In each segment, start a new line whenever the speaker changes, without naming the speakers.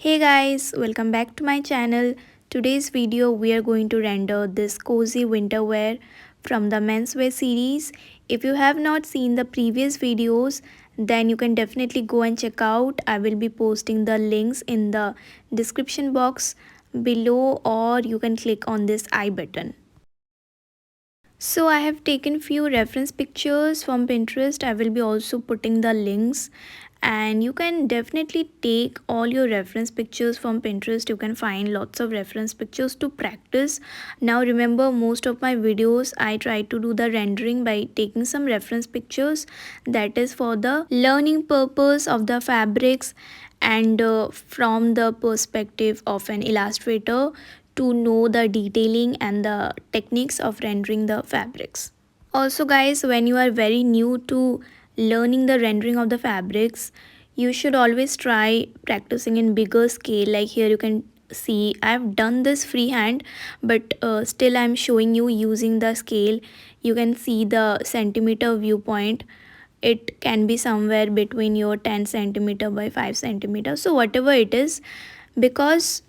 Hey guys, welcome back to my channel. Today's video we are going to render this cozy winter wear from the menswear series. If you have not seen the previous videos, then you can definitely go and check out. I will be posting the links in the description box below, or you can click on this I button. So I have taken few reference pictures from Pinterest. I will be also putting the links, and you can definitely take all your reference pictures from Pinterest. You can find lots of reference pictures to practice. Now remember, most of my videos I try to do the rendering by taking some reference pictures. That is for the learning purpose of the fabrics and from the perspective of an illustrator to know the detailing and the techniques of rendering the fabrics. Also guys, when you are very new to learning the rendering of the fabrics, you should always try practicing in bigger scale. Like here you can see I've done this freehand, but still I'm showing you using the scale. You can see the centimeter viewpoint. It can be somewhere between your 10 centimeter by 5 centimeter, so whatever it is, because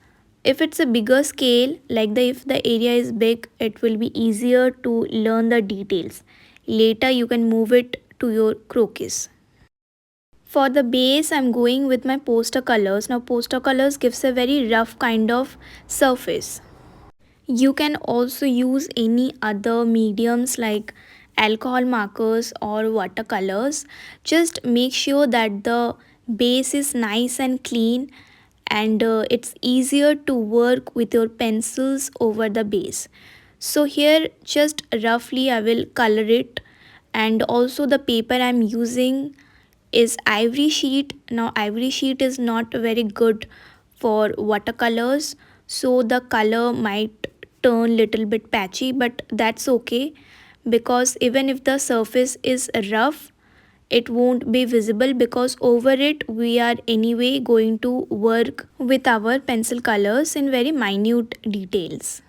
if it's a bigger scale, like if the area is big, it will be easier to learn the details. Later you can move it to your croquis. For the base, I'm going with my poster colors. Now poster colors gives a very rough kind of surface. You can also use any other mediums like alcohol markers or watercolors. Just make sure that the base is nice and clean, and it's easier to work with your pencils over the base. So here just roughly I will color it, and also the paper I'm using is ivory sheet. Now ivory sheet is not very good for watercolors, so the color might turn little bit patchy, but that's okay, because even if the surface is rough, it won't be visible, because over it we are anyway going to work with our pencil colors in very minute details.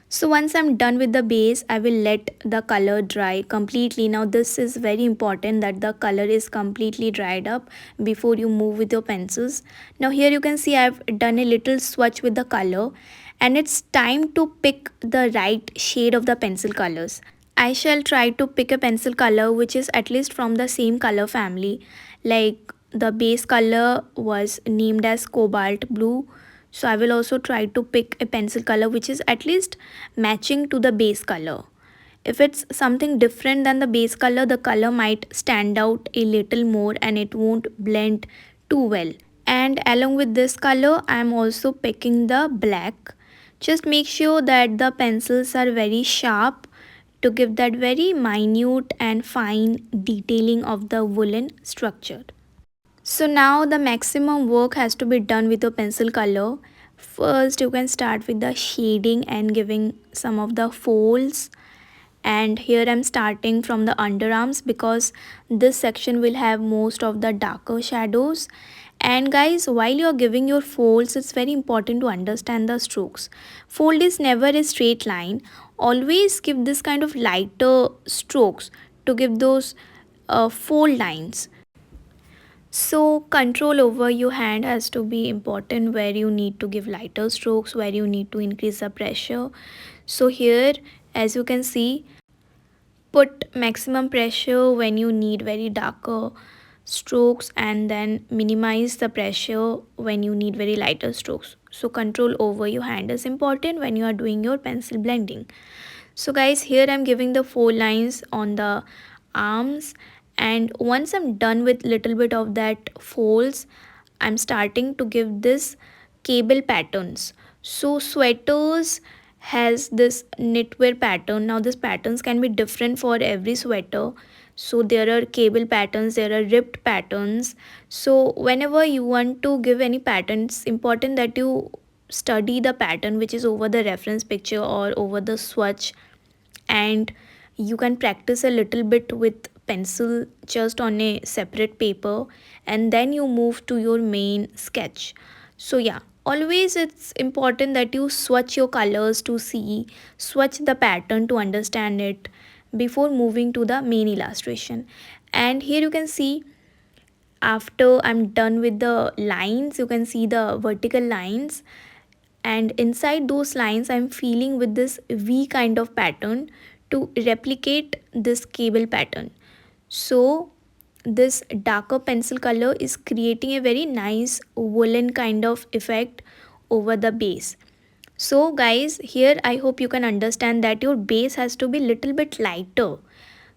So once I'm done with the base, I will let the color dry completely. Now this is very important that the color is completely dried up before you move with your pencils. Now here you can see I've done a little swatch with the color, and it's time to pick the right shade of the pencil colors. I shall try to pick a pencil color which is at least from the same color family. Like the base color was named as cobalt blue, so I will also try to pick a pencil color which is at least matching to the base color. If it's something different than the base color, the color might stand out a little more and it won't blend too well. And along with this color, I am also picking the black. Just make sure that the pencils are very sharp to give that very minute and fine detailing of the woolen structure. So now the maximum work has to be done with your pencil color. First you can start with the shading and giving some of the folds, and here I'm starting from the underarms because this section will have most of the darker shadows. And guys, while you're giving your folds, it's very important to understand the strokes. Fold is never a straight line. Always give this kind of lighter strokes to give those fold lines. So control over your hand has to be important, where you need to give lighter strokes, where you need to increase the pressure. So here, as you can see, put maximum pressure when you need very darker strokes, and then minimize the pressure when you need very lighter strokes. So control over your hand is important when you are doing your pencil blending. So guys, here I'm giving the four lines on the arms, and once I'm done with little bit of that folds, I'm starting to give this cable patterns. So sweaters has this knitwear pattern. Now this patterns can be different for every sweater. So there are cable patterns, there are ripped patterns. So whenever you want to give any pattern, it's important that you study the pattern which is over the reference picture or over the swatch, and you can practice a little bit with pencil just on a separate paper, and then you move to your main sketch. So yeah, always it's important that you swatch your colors to see, swatch the pattern to understand it before moving to the main illustration. And here you can see after I'm done with the lines, you can see the vertical lines, and inside those lines I'm filling with this V kind of pattern to replicate this cable pattern. So this darker pencil color is creating a very nice woolen kind of effect over the base. So guys, here I hope you can understand that your base has to be little bit lighter,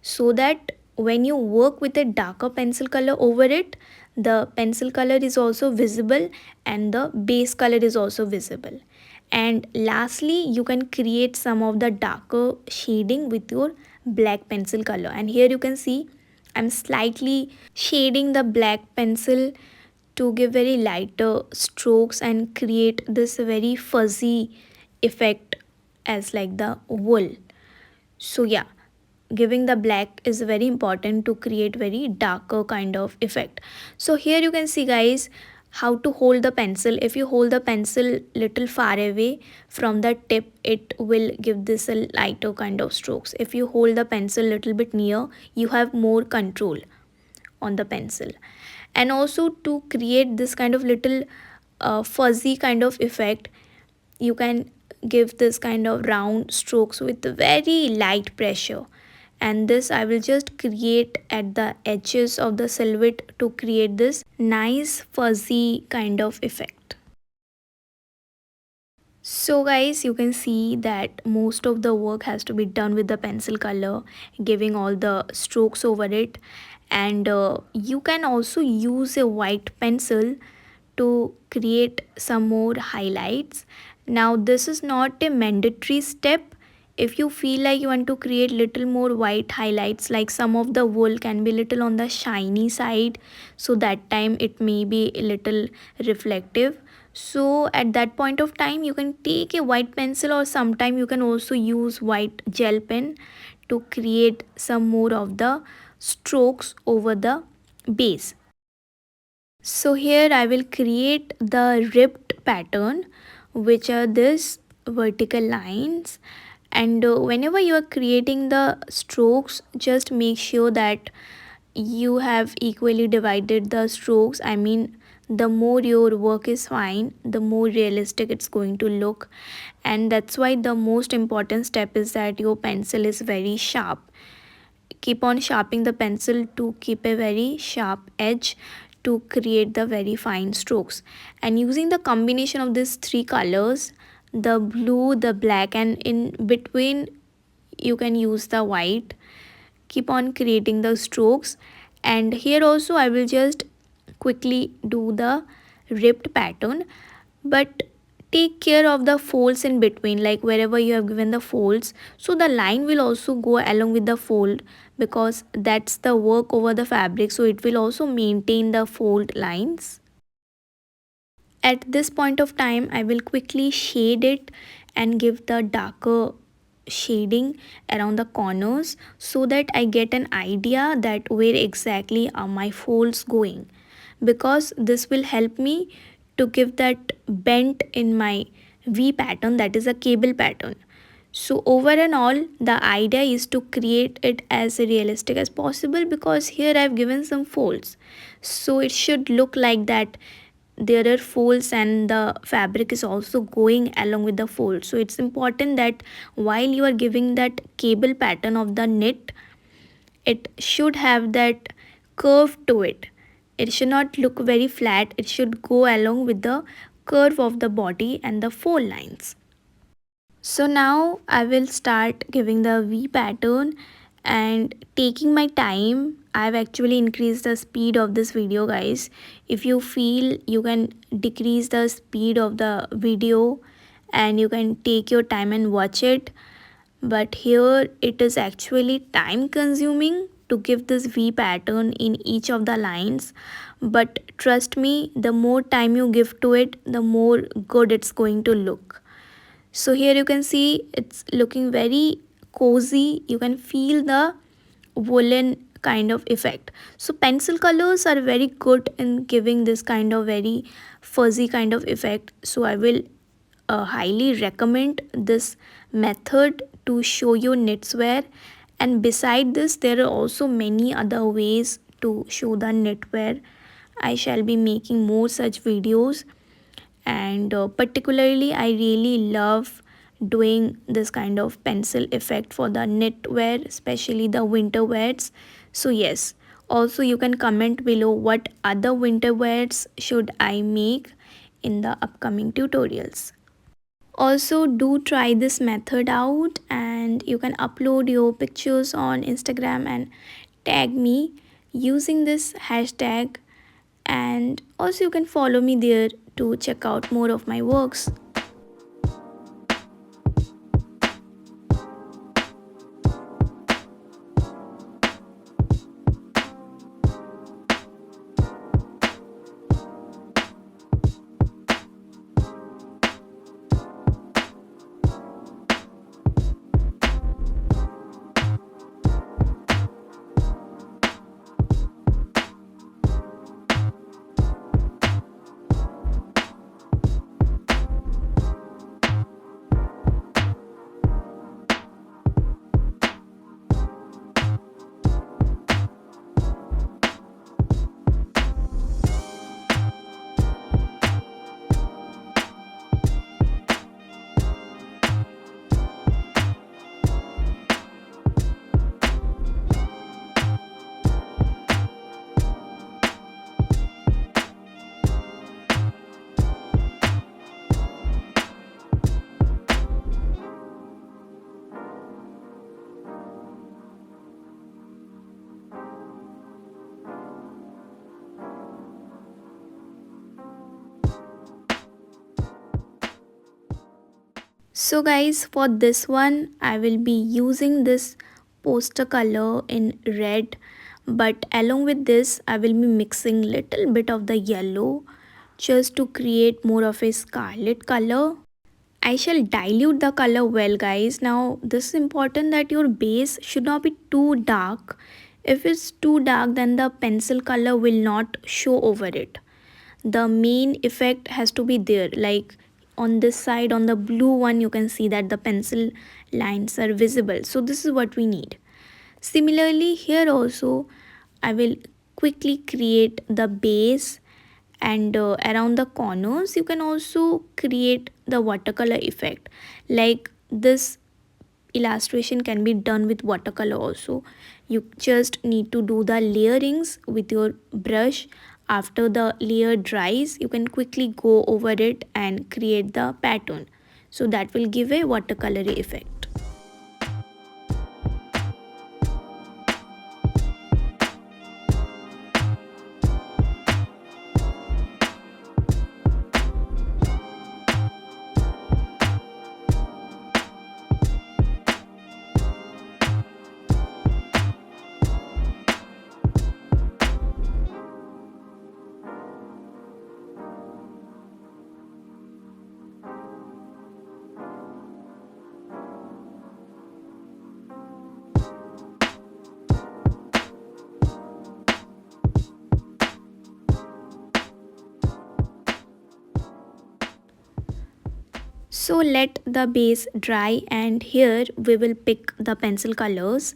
so that when you work with a darker pencil color over it, the pencil color is also visible and the base color is also visible. And lastly, you can create some of the darker shading with your black pencil color. And here you can see I'm slightly shading the black pencil to give very lighter strokes and create this very fuzzy effect as like the wool. So yeah, giving the black is very important to create very darker kind of effect. So here you can see guys how to hold the pencil. If you hold the pencil little far away from the tip, it will give this a lighter kind of strokes. If you hold the pencil little bit near, you have more control on the pencil. And also to create this kind of little fuzzy kind of effect, you can give this kind of round strokes with very light pressure, and this I will just create at the edges of the silhouette to create this nice fuzzy kind of effect. So guys, you can see that most of the work has to be done with the pencil color, giving all the strokes over it. And you can also use a white pencil to create some more highlights. Now this is not a mandatory step. If you feel like you want to create little more white highlights, like some of the wool can be little on the shiny side, so that time it may be a little reflective. So at that point of time you can take a white pencil, or sometime you can also use white gel pen to create some more of the strokes over the base. So here I will create the ribbed pattern, which are this vertical lines. And whenever you are creating the strokes, just make sure that you have equally divided the strokes. I mean, the more your work is fine, the more realistic it's going to look. And that's why the most important step is that your pencil is very sharp. Keep on sharpening the pencil to keep a very sharp edge to create the very fine strokes. And using the combination of these three colors, the blue, the black, and in between you can use the white, keep on creating the strokes. And here also I will just quickly do the ripped pattern, but take care of the folds in between, like wherever you have given the folds, so the line will also go along with the fold, because that's the work over the fabric, so it will also maintain the fold lines. At this point of time I will quickly shade it and give the darker shading around the corners, so that I get an idea that where exactly are my folds going, because this will help me to give that bend in my V pattern, that is a cable pattern. So over and all, the idea is to create it as realistic as possible, because here I've given some folds, so it should look like that there are folds and the fabric is also going along with the fold. So it's important that while you are giving that cable pattern of the knit, it should have that curve to it. It should not look very flat, it should go along with the curve of the body and the fold lines. So now I will start giving the V pattern and taking my time. I've actually increased the speed of this video, guys. If you feel, you can decrease the speed of the video and you can take your time and watch it. But here it is actually time consuming to give this V pattern in each of the lines. But trust me, the more time you give to it, the more good it's going to look. So here you can see it's looking very cozy. You can feel the woolen kind of effect. So pencil colors are very good in giving this kind of very fuzzy kind of effect. So I will highly recommend this method to show you knitwear. And beside this, there are also many other ways to show the knitwear, I shall be making more such videos. And particularly I really love doing this kind of pencil effect for the knitwear, especially the winter wears. So yes, also you can comment below what other winter wears should I make in the upcoming tutorials. Also, do try this method out, and you can upload your pictures on Instagram and tag me using this hashtag. And also you can follow me there to check out more of my works. So guys, for this one I will be using this poster color in red, but along with this I will be mixing little bit of the yellow just to create more of a scarlet color. I shall dilute the color well guys. Now this is important that your base should not be too dark. If it's too dark, then the pencil color will not show over it. The main effect has to be there, like on this side, on the blue one, you can see that the pencil lines are visible. So this is what we need. Similarly here also I will quickly create the base, and around the corners you can also create the watercolor effect. Like this illustration can be done with watercolor also. You just need to do the layerings with your brush. After the layer dries, you can quickly go over it and create the pattern, so that will give a watercolor effect. So let the base dry, and here we will pick the pencil colors.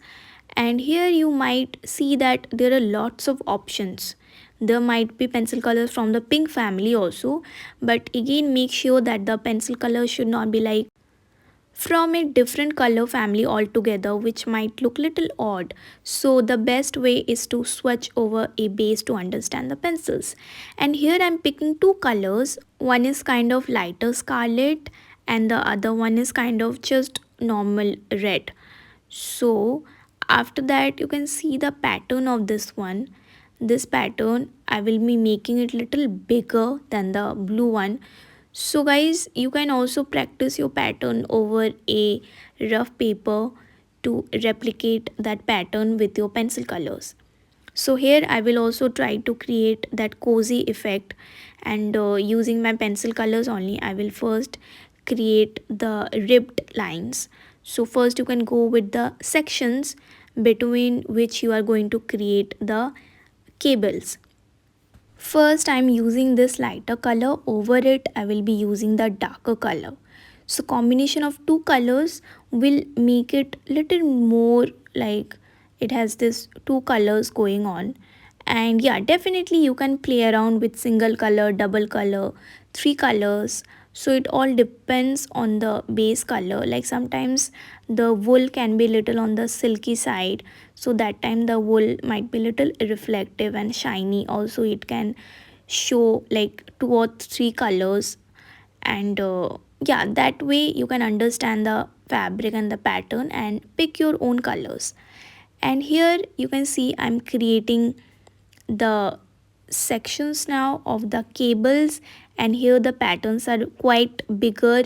And here you might see that there are lots of options. There might be pencil colors from the pink family also, but again make sure that the pencil color should not be like from a different color family altogether, which might look little odd. So the best way is to switch over a base to understand the pencils. And here I'm picking two colors. One is kind of lighter scarlet and the other one is kind of just normal red. So after that you can see the pattern of this one. This pattern I will be making it little bigger than the blue one. So guys, you can also practice your pattern over a rough paper to replicate that pattern with your pencil colors. So here I will also try to create that cozy effect, and using my pencil colors only, I will first create the ribbed lines. So first you can go with the sections between which you are going to create the cables. First I'm using this lighter color, over it I will be using the darker color. So combination of two colors will make it little more like it has this two colors going on, And yeah, definitely you can play around with single color, double color, three colors. So it all depends on the base color. Like sometimes the wool can be little on the silky side, so that time the wool might be little reflective and shiny. Also it can show like two or three colors. And yeah, that way you can understand the fabric and the pattern and pick your own colors. And here you can see I'm creating the sections now of the cables, and here the patterns are quite bigger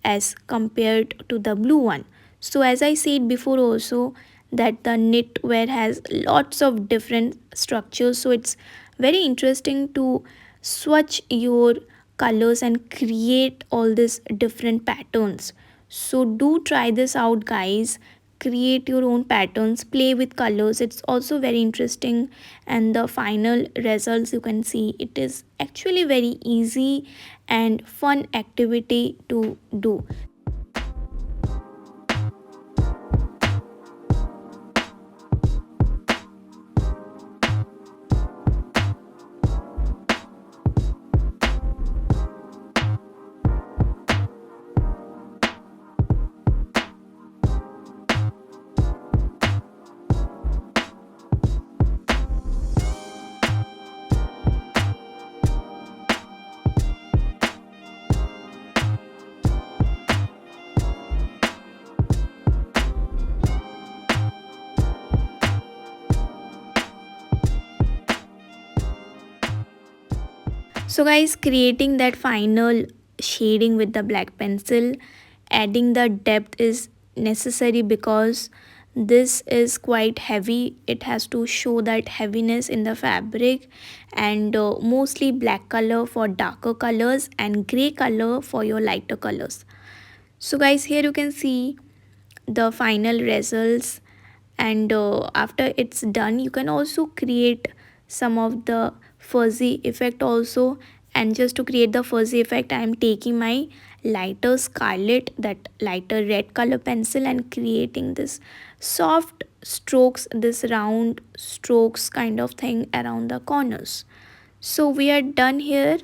as compared to the blue one. So as I said before also, that the knitwear has lots of different structures, so it's very interesting to swatch your colors and create all these different patterns. So do try this out, guys. Create your own patterns, play with colors. It's also very interesting, and the final results you can see, it is actually very easy and fun activity to do. So guys, creating that final shading with the black pencil, adding the depth is necessary because this is quite heavy. It has to show that heaviness in the fabric, and mostly black color for darker colors and gray color for your lighter colors. So guys, here you can see the final results, and after it's done you can also create some of the fuzzy effect also. And just to create the fuzzy effect, I am taking my lighter scarlet, that lighter red color pencil, and creating this soft strokes, this round strokes kind of thing around the corners. So we are done here.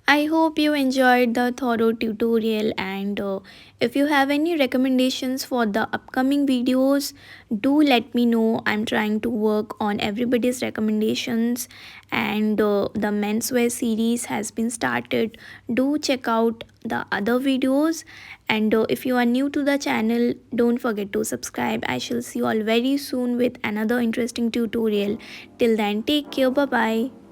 I hope you enjoyed the thorough tutorial, and if you have any recommendations for the upcoming videos, do let me know. I'm trying to work on everybody's recommendations, and the menswear series has been started. Do check out the other videos, and if you are new to the channel, don't forget to subscribe. I shall see you all very soon with another interesting tutorial. Till then, take care. Bye bye.